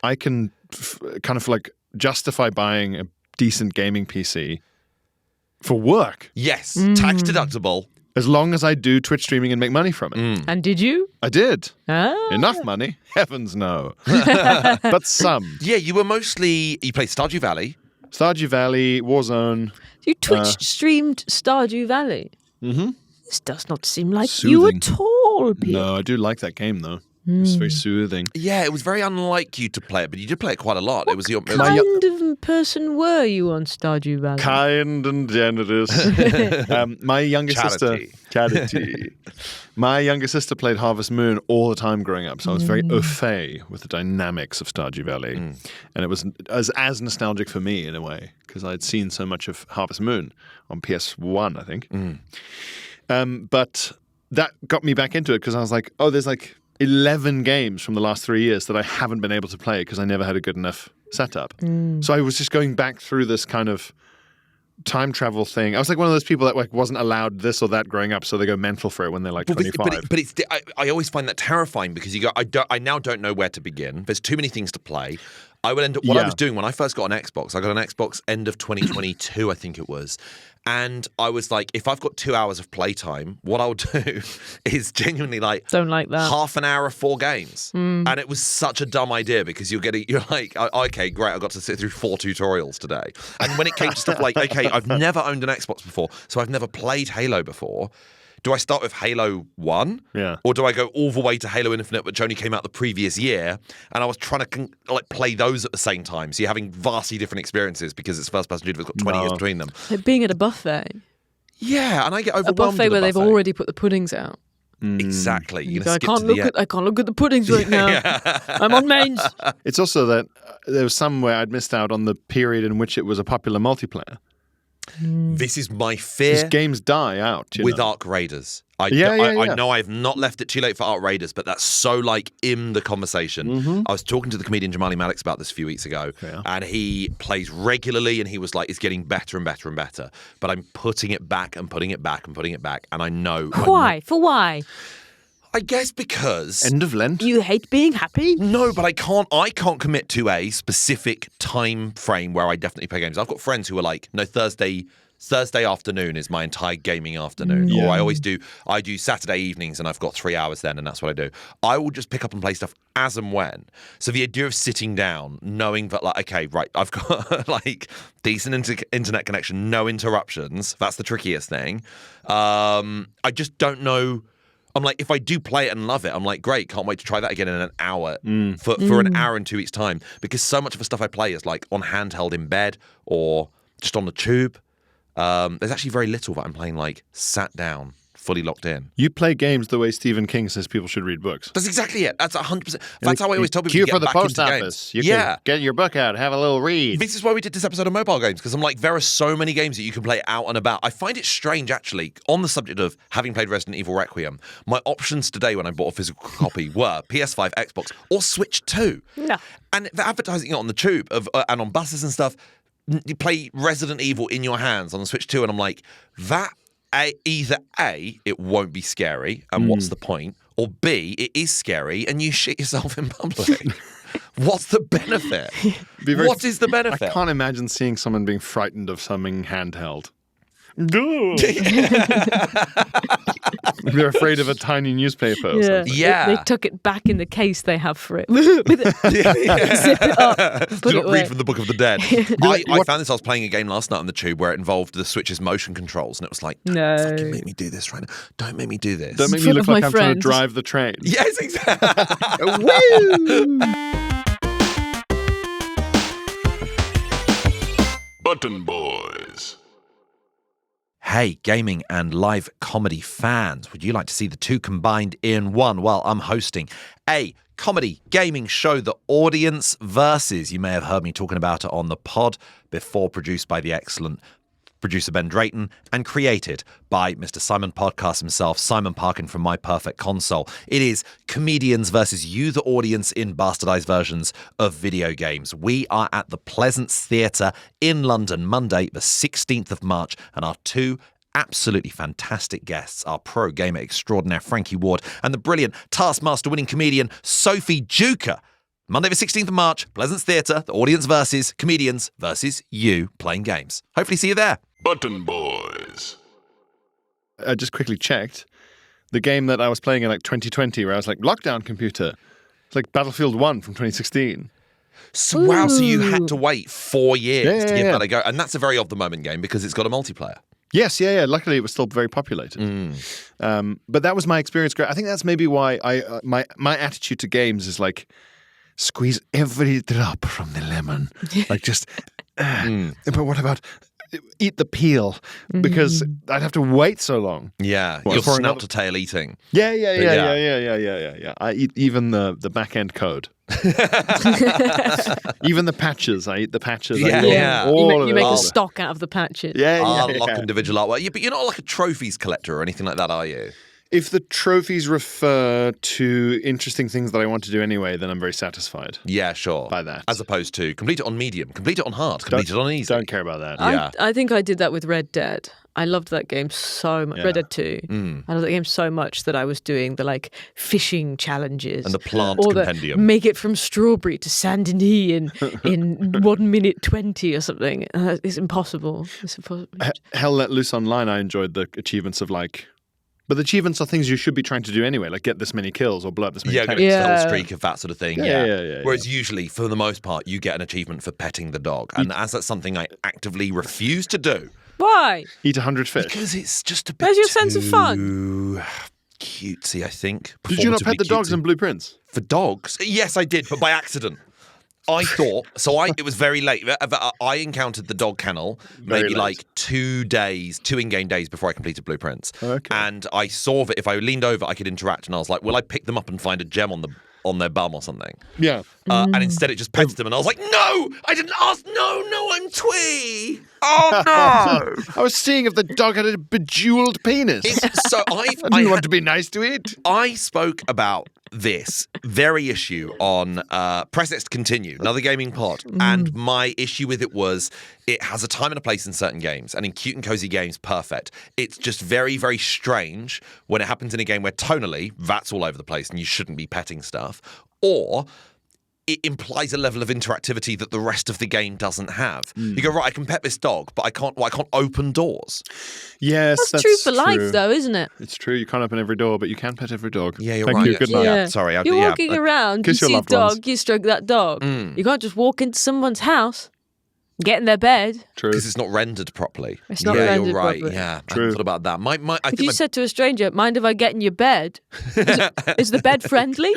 S7: I can kind of like justify buying a decent gaming PC for work
S5: Yes, tax deductible.
S7: as long as I do Twitch streaming and make money from it.
S6: And did you?
S7: I did.
S6: Ah.
S7: Enough money? Heavens no. But some.
S5: Yeah, you played Stardew Valley.
S7: Stardew Valley, Warzone.
S6: You Twitch streamed Stardew Valley.
S7: Mm-hmm.
S6: This does not seem like
S7: Soothing.
S6: you at all, Pierre.
S7: No, I do like that game though. It's very soothing.
S5: Yeah, it was very unlike you to play it, but you did play it quite a lot. It was your
S6: Kind of person were you on Stardew Valley?
S7: Kind and generous. My younger
S5: Charity.
S7: sister, Charity. My younger sister played Harvest Moon all the time growing up, so I was very au fait with the dynamics of Stardew Valley, and it was as nostalgic for me in a way because I'd seen so much of Harvest Moon on PS1, I think. But that got me back into it because I was like, oh, there's like 11 games from the last 3 years that I haven't been able to play because I never had a good enough setup. So I was just going back through this kind of time travel thing. I was like one of those people that like wasn't allowed this or that growing up, so they go mental for it when they're like 25.
S5: But I always find that terrifying because you go, I now don't know where to begin. There's too many things to play. I would end up what I was doing when I first got an Xbox. I got an Xbox end of 2022, I think it was. And I was like, if I've got 2 hours of playtime, what I'll do is genuinely like
S6: Don't like that.
S5: half an hour of 4 games. And it was such a dumb idea because you're like, okay, great, I got to sit through 4 tutorials today. And when it came to stuff like, okay, I've never owned an Xbox before, so I've never played Halo before. Do I start with Halo 1?
S7: Yeah.
S5: Or do I go all the way to Halo Infinite, which only came out the previous year? And I was trying to play those at the same time. So you're having vastly different experiences because it's first-person shooter. It's got 20 years between them.
S6: Like being at a buffet.
S5: Yeah, and I get
S6: A
S5: overwhelmed.
S6: buffet where they've already put the puddings out.
S5: Exactly.
S6: You
S5: You're
S6: go, I
S5: going to skip to the
S6: I can't look at the puddings right now. I'm on mains.
S7: It's also that there was somewhere I'd missed out on the period in which it was a popular multiplayer.
S5: This is my
S7: These
S5: fear
S7: games die out
S5: with
S7: know?
S5: Ark Raiders. I
S7: Yeah.
S5: know I've not left it too late for Ark Raiders, but that's so like in the conversation. I was talking to the comedian Jamali Malik's about this a few weeks ago, and he plays regularly, and he was like, it's getting better and better and better. But I'm putting it back and putting it back and putting it back, and I know
S6: Why? For why?
S5: I guess because
S7: End of Lent.
S6: You hate being happy?
S5: no, but I can't commit to a specific time frame where I definitely play games. I've got friends who are like, no, Thursday afternoon is my entire gaming afternoon. Or I do Saturday evenings and I've got 3 hours then and that's what I do. I will just pick up and play stuff as and when. So the idea of sitting down, knowing that like, okay, right, I've got like decent internet connection, no interruptions. That's the trickiest thing. I just don't know. I'm like, if I do play it and love it, I'm like, great, can't wait to try that again in an hour for an hour in 2 weeks' time. Because so much of the stuff I play is like on handheld in bed or just on the tube. There's actually very little that I'm playing like sat down, fully locked in.
S7: You play games the way Stephen King says people should read books.
S5: That's exactly it. That's 100%. That's how I always tell people
S7: Queue
S5: to
S7: for
S5: get
S7: the
S5: back
S7: post
S5: into
S7: office.
S5: games.
S7: You can get your book out, have a little read.
S5: This is why we did this episode of mobile games, because I'm like, there are so many games that you can play out and about. I find it strange, actually, on the subject of having played Resident Evil Requiem, my options today when I bought a physical copy were PS5, Xbox, or Switch 2.
S6: No.
S5: And they're advertising it on the tube and on buses and stuff. You play Resident Evil in your hands on the Switch 2, and I'm like, that either A, it won't be scary, and what's the point? Or B, it is scary, and you shit yourself in public. What's the benefit? What is the benefit?
S7: I can't imagine seeing someone being frightened of something handheld. They're afraid of a tiny newspaper or something.
S5: Yeah.
S6: They took it back in the case they have for it. With it. Zip it up. Put
S5: Do
S6: it
S5: not
S6: away.
S5: read from the Book of the Dead. I found this. I was playing a game last night on the tube where it involved the Switch's motion controls, and it was like,
S6: No.
S5: don't fucking make me do this right now. Don't make me do this.
S7: Don't make me
S6: front
S7: look
S6: of my
S7: like I'm trying to
S6: friends.
S7: drive the train.
S5: Yes, exactly.
S4: Button Boys.
S5: Hey, gaming and live comedy fans, would you like to see the two combined in one? Well, I'm hosting a comedy gaming show, The Audience Versus. You may have heard me talking about it on the pod before, produced by the excellent producer Ben Drayton and created by Mr. Simon Podcast himself, Simon Parkin from My Perfect Console. It is comedians versus you, the audience, in bastardized versions of video games. We are at the Pleasance Theatre in London, Monday, the 16th of March, and our two absolutely fantastic guests, our pro gamer extraordinaire Frankie Ward and the brilliant Taskmaster winning comedian Sophie Duker. Monday the 16th of March, Pleasance Theatre, The Audience versus comedians versus you playing games. Hopefully see you there.
S4: Button Boys.
S7: I just quickly checked the game that I was playing in like 2020, where I was like, lockdown computer. It's like Battlefield 1 from 2016.
S5: So, wow, so you had to wait 4 years to give
S7: Yeah.
S5: that a go. And that's a very of the moment game because it's got a multiplayer.
S7: Yes, yeah. Luckily, it was still very populated. But that was my experience. I think that's maybe why my attitude to games is like, squeeze every drop from the lemon. Like just, but what about eat the peel? Because I'd have to wait so long.
S5: Yeah,
S7: What,
S5: you're
S7: for
S5: snout
S7: another-
S5: to tail eating.
S7: Yeah.
S5: Yeah.
S7: I eat even the back end code. Even the patches. I eat the patches. I
S5: Yeah,
S7: eat
S5: yeah.
S7: all of
S6: You
S7: it.
S6: make
S7: All
S6: a
S7: of it.
S6: stock out of the patches.
S7: Yeah.
S5: Unlock individual artwork. Yeah, but you're not like a trophies collector or anything like that, are you?
S7: If the trophies refer to interesting things that I want to do anyway, then I'm very satisfied.
S5: Yeah, sure.
S7: By that.
S5: As opposed to complete it on medium, complete it on hard, complete it on easy.
S7: Don't care about that.
S5: Yeah.
S6: I think I did that with Red Dead. I loved that game so much.
S7: Yeah.
S6: Red Dead 2. I loved that game so much that I was doing the like fishing challenges
S5: And the plant
S6: or
S5: compendium.
S6: make it from strawberry to Saint Denis in 1 minute 20 or something. It's impossible. It's impossible.
S7: Hell Let Loose Online, I enjoyed the achievements of like... But the achievements are things you should be trying to do anyway, like get this many kills or blow up this many
S5: Yeah,
S7: tanks.
S5: get a
S6: Yeah.
S5: kill streak of that sort of thing.
S7: Yeah.
S5: Whereas usually, for the most part, you get an achievement for petting the dog. And as that's something I actively refuse to do.
S6: Why?
S7: Eat 100 fish.
S5: Because it's just a bit
S6: Where's your sense of fun?
S5: too cutesy, I think.
S7: Did you not pet
S5: Performatively
S7: the dogs
S5: cutesy.
S7: in Blueprints?
S5: For dogs? Yes, I did, but by accident. I thought it was very late. I encountered the dog kennel
S7: Very
S5: maybe
S7: late.
S5: like 2 in-game days before I completed Blueprints.
S7: Okay.
S5: And I saw that if I leaned over, I could interact, and I was like, "Will I pick them up and find a gem on their bum or something?"
S7: Yeah.
S5: And instead, it just petted them, and I was like, "No, I didn't ask. No, I'm twee. Oh no!"
S7: I was seeing if the dog had a bejeweled penis.
S5: So
S7: I didn't want to be nice to it.
S5: I spoke about this very issue on Press X to Continue, another gaming pod, and my issue with it was it has a time and a place in certain games, and in cute and cozy games, perfect. It's just very, very strange when it happens in a game where tonally, that's all over the place and you shouldn't be petting stuff, or it implies a level of interactivity that the rest of the game doesn't have. You go, right, I can pet this dog, but I can't open doors.
S7: Yes,
S6: That's true for life, though, isn't it?
S7: It's true. You can't open every door, but you can pet every dog.
S5: Yeah, you're
S7: Thank
S5: right.
S7: you. Good night.
S5: Yeah. Sorry,
S6: You're walking around, you
S7: kiss your
S6: see a
S7: loved ones.
S6: dog, you stroke that dog. You can't just walk into someone's house, get in their bed.
S7: True.
S5: Because it's not rendered properly.
S6: It's not
S5: yeah,
S6: rendered
S5: you're right.
S6: properly.
S5: Yeah, I
S7: True.
S5: hadn't thought about that. I
S6: If
S5: think
S6: you said to a stranger, "Mind if I get in your bed?" Is the bed friendly?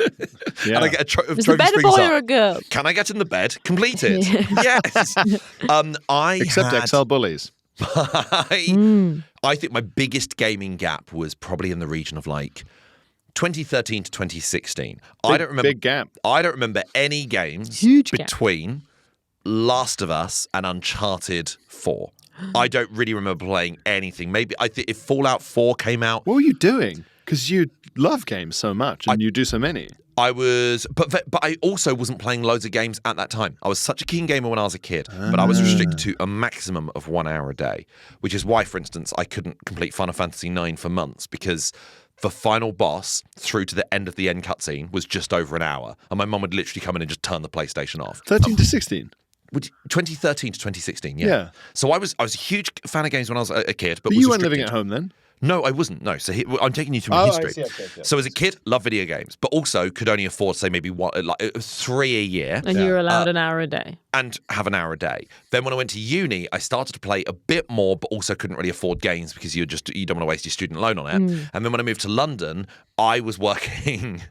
S7: Yeah.
S5: and I get a
S6: Is the
S5: trophy
S6: bed a
S5: springs
S6: boy
S5: up.
S6: or a girl?
S5: Can I get in the bed? Completed. Yes.
S7: Except
S5: had,
S7: XL bullies.
S5: I think my biggest gaming gap was probably in the region of like 2013 to 2016. I don't remember.
S7: Big gap.
S5: I don't remember any games
S6: Huge gap.
S5: between Last of Us and Uncharted 4. I don't really remember playing anything. Maybe I think if Fallout 4 came out,
S7: What were you doing? Because you love games so much and you do so many.
S5: I was, but I also wasn't playing loads of games at that time. I was such a keen gamer when I was a kid, but I was restricted to a maximum of 1 hour a day, which is why, for instance, I couldn't complete Final Fantasy IX for months because the final boss through to the end of the end cutscene was just over an hour, and my mum would literally come in and just turn the PlayStation off.
S7: 13 to 16.
S5: 2013 to 2016, yeah.
S7: Yeah.
S5: So I was a huge fan of games when I was a kid, but
S7: But
S5: was
S7: you weren't living
S5: restricted.
S7: at home then?
S5: No, I wasn't. No, so I'm taking you through my
S7: Oh, I
S5: history.
S7: see, okay.
S5: So as a kid, loved video games, but also could only afford, say, maybe 3 a year
S6: And you're allowed an hour a day.
S5: and have an hour a day. Then when I went to uni, I started to play a bit more, but also couldn't really afford games because you don't want to waste your student loan on it. And then when I moved to London, I was working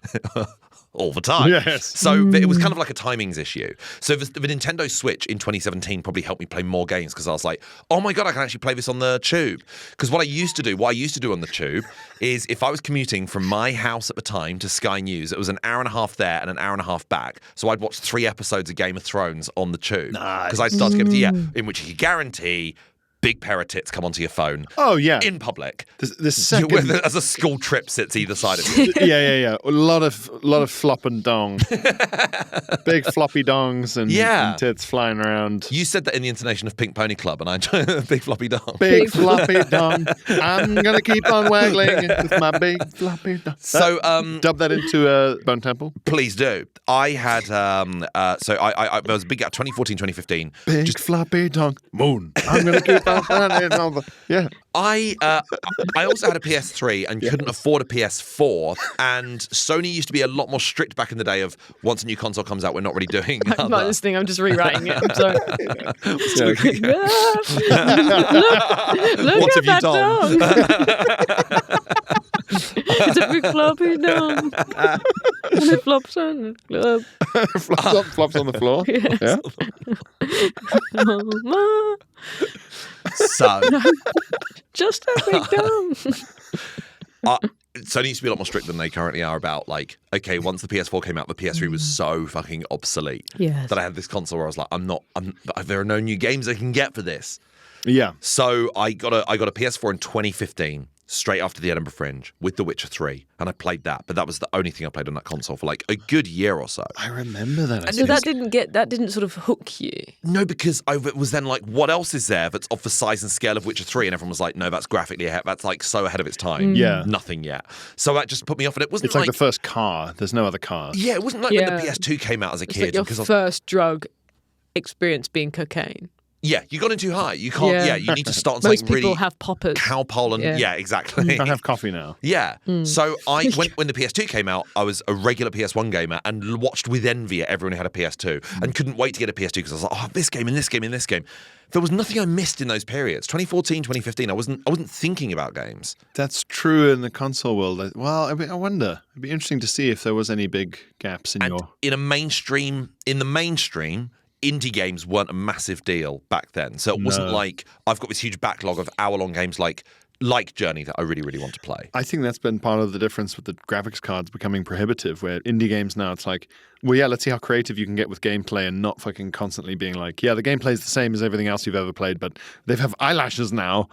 S5: all the time.
S7: Yes.
S5: So it was kind of like a timings issue. So the Nintendo Switch in 2017 probably helped me play more games because I was like, oh my God, I can actually play this on the tube. Because what I used to do on the tube is if I was commuting from my house at the time to Sky News, it was an hour and a half there and an hour and a half back. So I'd watch 3 episodes of Game of Thrones on the tube. Because I'd start to get in which you could guarantee big pair of tits come onto your phone.
S7: Oh, yeah.
S5: In public.
S7: The second...
S5: As a school trip sits either side of you.
S7: yeah. A lot of flop and dong. Big floppy dongs and tits flying around.
S5: You said that in the intonation of Pink Pony Club, and I big floppy dong.
S7: Big floppy dong. I'm going to keep on waggling with my big floppy dong.
S5: So,
S7: dub that into Bone Temple.
S5: Please do. I had, I there was a big gap, 2014, 2015.
S7: Big floppy dong. Moon. I'm going to keep on running over. Yeah.
S5: I also had a PS3 and couldn't afford a PS4, and Sony used to be a lot more strict back in the day of once a new console comes out, we're not really doing
S6: I'm not listening, I'm just rewriting it. I'm sorry. Look
S5: What
S6: at
S5: have you
S6: that dog. It's a big floppy dog. And it flops on the club.
S7: flops on the floor. Yeah.
S5: So,
S6: Just a big dog.
S5: Sony used to be a lot more strict than they currently are about, like, okay, once the PS4 came out, the PS3 was so fucking obsolete that I had this console where I was like, there are no new games I can get for this.
S7: Yeah.
S5: So I got a PS4 in 2015, straight after the Edinburgh Fringe, with The Witcher 3, and I played that. But that was the only thing I played on that console for like a good year or so.
S7: I remember that.
S6: So that didn't sort of hook you.
S5: No, because I was then like, what else is there that's of the size and scale of Witcher 3? And everyone was like, no, that's graphically ahead. That's like so ahead of its time.
S7: Yeah.
S5: Nothing yet. So that just put me off. And it wasn't
S7: It's like the first car. There's no other cars.
S5: Yeah, it wasn't like when the PS2 came out as a
S6: It's
S5: kid.
S6: like your
S5: because
S6: first drug experience being cocaine.
S5: Yeah, you got in too high. You can't. Yeah, you need to start on
S6: Most
S5: something
S6: people
S5: really
S6: have poppers.
S5: cowpole and exactly.
S7: I have coffee now.
S5: Yeah. So when the PS2 came out, I was a regular PS1 gamer and watched with envy at everyone who had a PS2 and couldn't wait to get a PS2 because I was like, oh, this game and this game and this game. There was nothing I missed in those periods. 2014, 2015, I wasn't thinking about games.
S7: That's true in the console world. Well, I wonder. It'd be interesting to see if there was any big gaps in your...
S5: In the mainstream, indie games weren't a massive deal back then. So it wasn't like I've got this huge backlog of hour-long games like Journey that I really, really want to play.
S7: I think that's been part of the difference with the graphics cards becoming prohibitive, where indie games now, it's like, well, yeah, let's see how creative you can get with gameplay and not fucking constantly being like, yeah, the gameplay's the same as everything else you've ever played, but they have eyelashes now.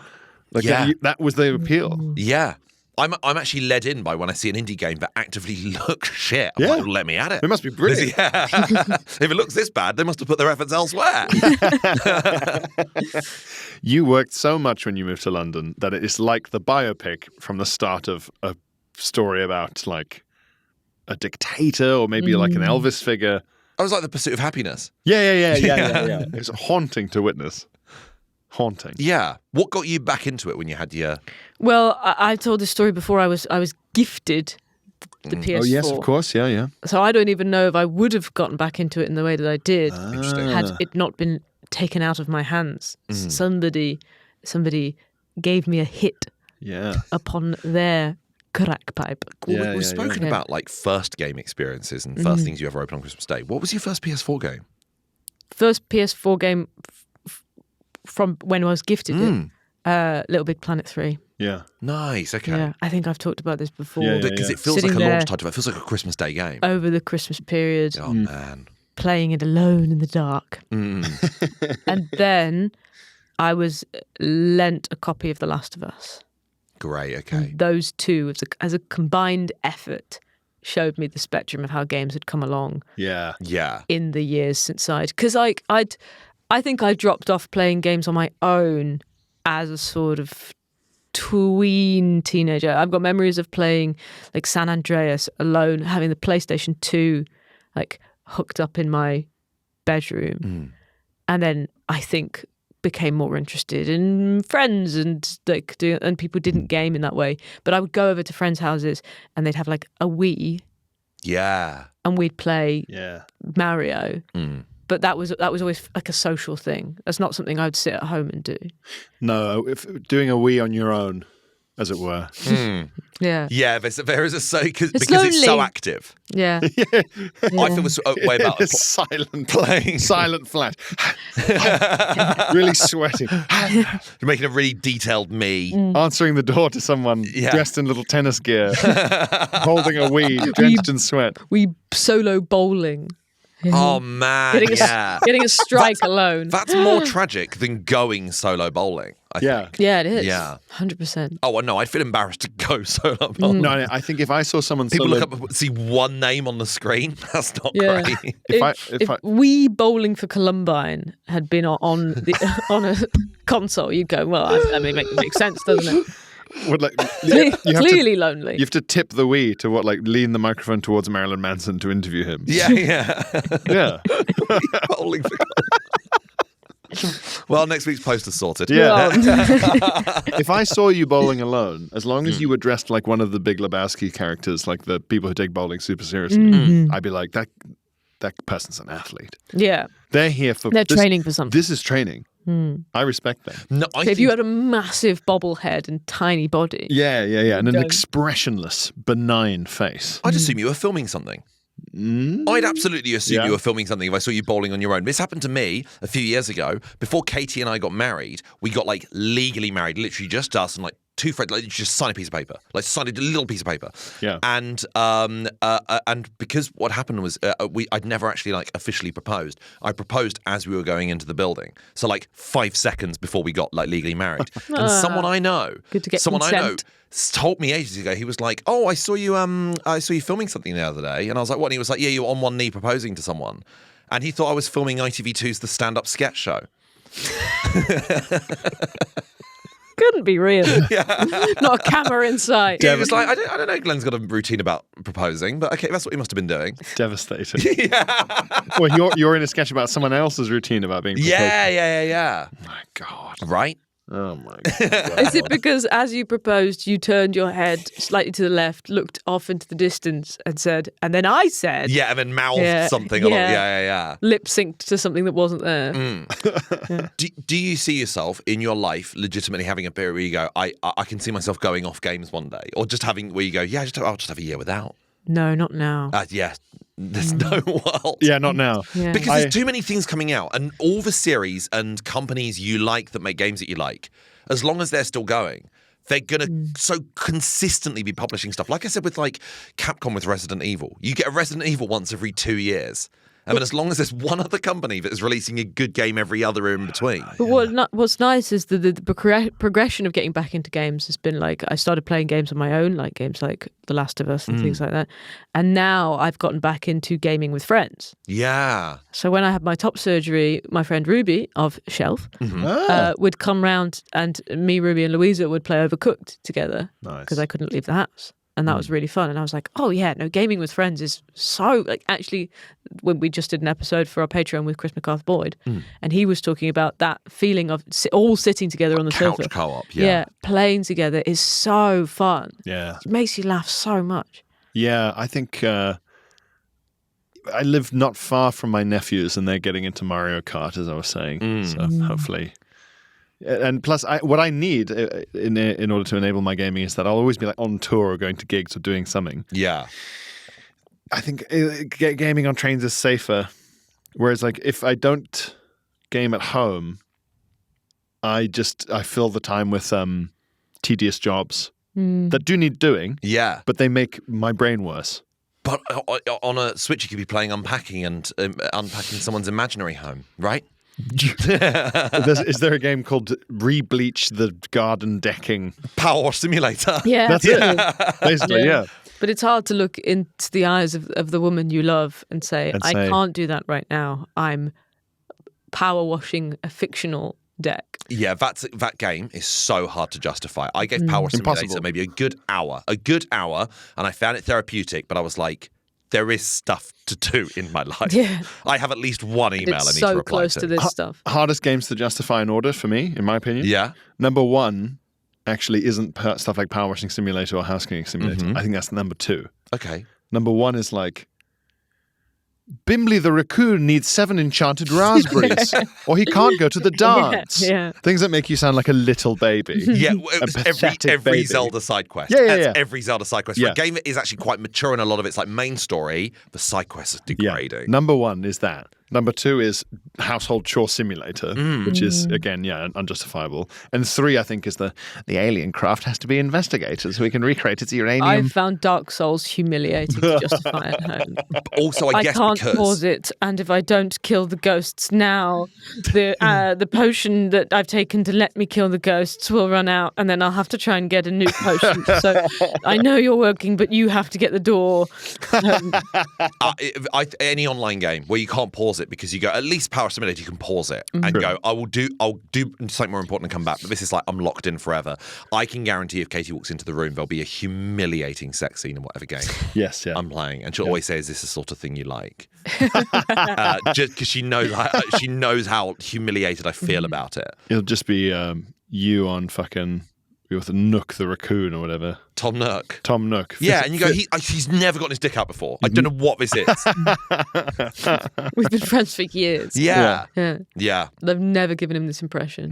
S7: Like that was the appeal.
S5: Yeah. I'm actually led in by when I see an indie game that actively looks shit. I'm like, let me at it.
S7: It must be brilliant.
S5: Yeah. If it looks this bad, they must have put their efforts elsewhere.
S7: You worked so much when you moved to London that it is like the biopic from the start of a story about like a dictator or maybe like an Elvis figure.
S5: I was like The Pursuit of Happiness.
S7: Yeah. It's haunting to witness. Haunting.
S5: Yeah. What got you back into it when you had your...
S6: Well, I told this story before. I was gifted the PS4.
S7: Oh, yes, of course. Yeah.
S6: So I don't even know if I would have gotten back into it in the way that I did
S5: Interesting.
S6: had it not been taken out of my hands. Somebody gave me a hit upon their crack pipe.
S5: We've spoken about like first game experiences and first things you ever opened on Christmas Day. What was your first PS4 game?
S6: First PS4 game from when I was gifted it. Little Big Planet 3.
S7: Yeah.
S5: Nice, okay.
S6: Yeah, I think I've talked about this before.
S5: Because it feels
S6: Sitting
S5: like a launch
S6: there
S5: title. It feels like a Christmas Day game.
S6: over the Christmas period,
S5: Oh, man.
S6: playing it alone in the dark. And then I was lent a copy of The Last of Us.
S5: Great, okay.
S6: Those two, as a combined effort, showed me the spectrum of how games had come along
S7: Yeah.
S6: in the years since because I think I dropped off playing games on my own as a sort of tween teenager. I've got memories of playing like San Andreas alone, having the PlayStation 2 like hooked up in my bedroom. And then I think became more interested in friends and and people didn't game in that way. But I would go over to friends' houses and they'd have like a Wii.
S5: Yeah.
S6: And we'd play Mario. But that was always like a social thing. That's not something I would sit at home and do.
S7: No, if doing a Wii on your own as it were.
S6: Yeah.
S5: Yeah, there is a so because it's
S6: lonely.
S5: so active.
S6: Yeah.
S5: I feel this way about
S7: It's silent,
S5: playing.
S7: silent flash, really sweating,
S5: You're making a really detailed me.
S7: answering the door to someone
S5: Yeah.
S7: dressed in little tennis gear, holding a weed, drenched in sweat.
S6: We solo bowling.
S5: Oh man,
S6: Getting a strike alone.
S5: That's more tragic than going solo bowling. I
S7: Yeah.
S5: think.
S6: Yeah, it is.
S5: Yeah.
S6: 100%.
S5: Oh well, no, I'd feel embarrassed to go solo bowling.
S7: No, I think if I saw someone
S5: People
S7: solo,
S5: look up, see one name on the screen. That's not
S6: Yeah.
S5: great.
S7: if I
S6: we bowling for Columbine had been on a console, you'd go, well, I mean, it makes sense, doesn't it?
S7: would like you have
S6: Clearly
S7: to,
S6: lonely.
S7: you have to tip the Wii to lean the microphone towards Marilyn Manson to interview him.
S5: Yeah, yeah.
S7: Yeah.
S5: Bowling for Well, next week's poster's sorted.
S7: Yeah. If I saw you bowling alone, as long as you were dressed like one of the Big Lebowski characters, like the people who take bowling super seriously, I'd be like, that person's an athlete.
S6: Yeah.
S7: They're here for
S6: They're training for something.
S7: This is training. I respect them.
S5: No, I
S6: If
S5: think
S6: you had a massive bobblehead and tiny body.
S7: Yeah, and an
S6: Don't.
S7: expressionless, benign face.
S5: I'd assume you were filming something. I'd absolutely assume you were filming something if I saw you bowling on your own. This happened to me a few years ago. Before Katie and I got married, we got like legally married, literally just us and like two friends, like just sign a piece of paper, like sign a little piece of paper.
S7: Yeah.
S5: And because what happened was I'd never actually like officially proposed. I proposed as we were going into the building, so like 5 seconds before we got like legally married. And someone I know,
S6: Good to get
S5: someone I know,
S6: consent.
S5: told me ages ago. He was like, "Oh, I saw you filming something the other day," and I was like, "What?" And he was like, "Yeah, you were on one knee proposing to someone," and he thought I was filming ITV2's The Stand Up Sketch Show.
S6: Couldn't be real. Not a camera in sight.
S5: He was like, I don't know. Glenn's got a routine about proposing, but okay, that's what he must have been doing.
S7: Devastating. Well, you're in a sketch about someone else's routine about being proposed.
S5: Yeah.
S7: Oh my God.
S5: Right?
S7: Oh my God.
S6: Is it because as you proposed, you turned your head slightly to the left, looked off into the distance, and said, and then I said,
S5: Yeah, and then mouthed
S6: Yeah,
S5: something along.
S6: yeah.
S5: Yeah.
S6: lip synced to something that wasn't there.
S5: Do you see yourself in your life legitimately having a period where you go, I can see myself going off games one day, or just having where you go, yeah, I'll just have a year without.
S6: No, not now.
S5: Yeah, there's no world.
S7: Yeah, not now.
S6: Yeah.
S5: Because there's too many things coming out, and all the series and companies you like that make games that you like, as long as they're still going, they're gonna so consistently be publishing stuff. Like I said with like Capcom with Resident Evil, you get a Resident Evil once every 2 years. I mean, as long as there's one other company that is releasing a good game every other in between.
S6: But what's nice is the progression of getting back into games has been like, I started playing games on my own, like games like The Last of Us and things like that. And now I've gotten back into gaming with friends.
S5: Yeah.
S6: So when I had my top surgery, my friend Ruby of Shelf would come round, and me, Ruby and Louisa would play Overcooked together because I couldn't leave the house. And that was really fun. And I was like, oh, yeah, no, gaming with friends is so... Like, actually, when we just did an episode for our Patreon with Chris McCarthy-Boyd, and he was talking about that feeling of all sitting together on the
S5: Couch
S6: sofa.
S5: co-op, yeah.
S6: Playing together is so fun.
S7: Yeah.
S6: It makes you laugh so much.
S7: Yeah, I think I live not far from my nephews, and they're getting into Mario Kart, as I was saying. So hopefully... And plus, what I need in order to enable my gaming is that I'll always be like on tour or going to gigs or doing something.
S5: Yeah.
S7: I think gaming on trains is safer. Whereas, like, if I don't game at home, I fill the time with tedious jobs that do need doing.
S5: Yeah.
S7: But they make my brain worse.
S5: But on a Switch, you could be playing Unpacking and unpacking someone's imaginary home, right?
S7: Is there a game called Re-Bleach the Garden Decking?
S5: Power Wash Simulator.
S6: Yeah.
S7: That's it. Basically, yeah.
S6: But it's hard to look into the eyes of the woman you love and say, I
S7: say-
S6: can't do that right now. I'm power washing a fictional deck.
S5: Yeah, that game is so hard to justify. I gave Power Wash Simulator
S7: Impossible.
S5: maybe a good hour, and I found it therapeutic, but I was like, there is stuff to do in my life.
S6: Yeah.
S5: I have at least one email I
S6: It's
S5: need
S6: so
S5: to reply
S6: close to this stuff.
S7: Hardest games to justify in order for me, in my opinion.
S5: Yeah.
S7: Number one actually isn't stuff like Power Washing Simulator or House Cleaning Simulator. I think that's number two.
S5: Okay.
S7: Number one is like Bimbley the raccoon needs 7 enchanted raspberries, or he can't go to the dance.
S6: Yeah.
S7: Things that make you sound like a little baby.
S5: Yeah,
S7: A pathetic
S5: every
S7: baby.
S5: Zelda side quest.
S7: Yeah.
S5: That's every Zelda side quest. For
S7: Yeah.
S5: a game that is actually quite mature in a lot of its like main story, the side quests are degrading.
S7: Number 1 is that. Number 2 is household chore simulator, which is again, unjustifiable. And 3, I think, is the alien craft has to be investigated so we can recreate its uranium.
S6: I found Dark Souls humiliating to justify at home.
S5: Also, I guess
S6: can't
S5: because
S6: pause it, and if I don't kill the ghosts now, the potion that I've taken to let me kill the ghosts will run out, and then I'll have to try and get a new potion. So I know you're working, but you have to get the door.
S5: any online game where you can't pause it because you go, at least Power Simulator, you can pause it and go, I'll do something more important and come back. But this is like, I'm locked in forever. I can guarantee if Katie walks into the room, there'll be a humiliating sex scene in whatever game
S7: Yes, yeah.
S5: I'm playing. And she'll always say, is this the sort of thing you like? Just because she knows how humiliated I feel about it.
S7: It'll just be you on fucking with Nook the raccoon or whatever.
S5: Tom Nook.
S7: Tom Nook.
S5: Yeah, and you go, he's never gotten his dick out before. I don't know what this is.
S6: We've been friends for years.
S5: Yeah.
S6: Yeah. They've never given him this impression.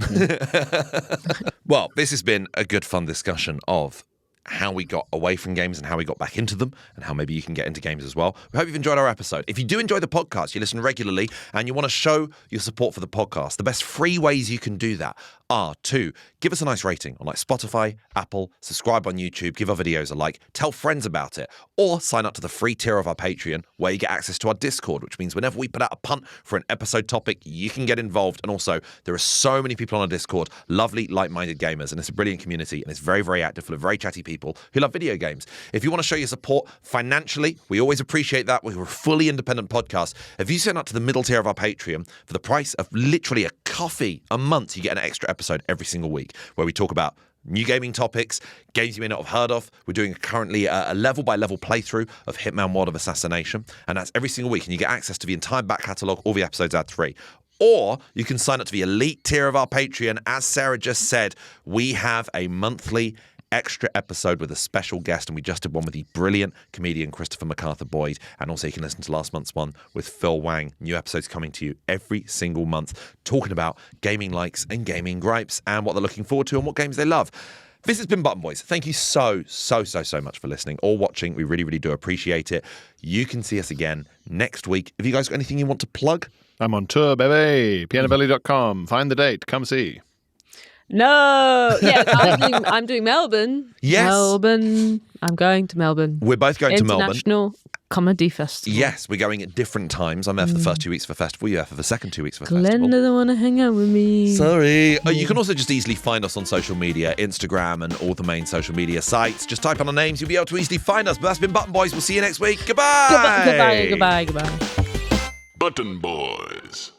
S5: Well, this has been a good, fun discussion of how we got away from games and how we got back into them and how maybe you can get into games as well. We hope you've enjoyed our episode. If you do enjoy the podcast, you listen regularly and you want to show your support for the podcast, the best free ways you can do that are to give us a nice rating on like Spotify, Apple, subscribe on YouTube, give our videos a like, tell friends about it, or sign up to the free tier of our Patreon where you get access to our Discord, which means whenever we put out a punt for an episode topic, you can get involved. And also, there are so many people on our Discord, lovely, like-minded gamers, and it's a brilliant community, and it's very, very active, full of very chatty people who love video games. If you want to show your support financially, we always appreciate that. We're a fully independent podcast. If you sign up to the middle tier of our Patreon for the price of literally a coffee a month, you get an extra episode every single week where we talk about new gaming topics, games you may not have heard of. We're doing currently a level-by-level playthrough of Hitman World of Assassination, and that's every single week, and you get access to the entire back catalogue, all the episodes ad-free. Or you can sign up to the elite tier of our Patreon. As Sarah just said, we have a monthly extra episode with a special guest, and we just did one with the brilliant comedian Christopher MacArthur Boyd, and also you can listen to last month's one with Phil Wang. New episodes coming to you every single month, talking about gaming likes and gaming gripes and what they're looking forward to and what games they love. This has been Button Boys. Thank you so much for listening or watching. We really, really do appreciate it. You can see us again next week. Have you guys got anything you want to plug?
S7: I'm on tour, baby. Pianobelly.com. Find the date. Come see.
S6: No. Yeah, I'm doing Melbourne.
S5: Yes.
S6: Melbourne. I'm going to Melbourne.
S5: We're both going to Melbourne.
S6: International Comedy Festival.
S5: Yes, we're going at different times. I'm there for the first 2 weeks for festival. You're there for the second 2 weeks for festival.
S6: Glenn doesn't want to hang out with me.
S5: Sorry. You can also just easily find us on social media, Instagram and all the main social media sites. Just type in our names. You'll be able to easily find us. But that's been Button Boys. We'll see you next week. Goodbye.
S6: Goodbye.
S4: Button Boys.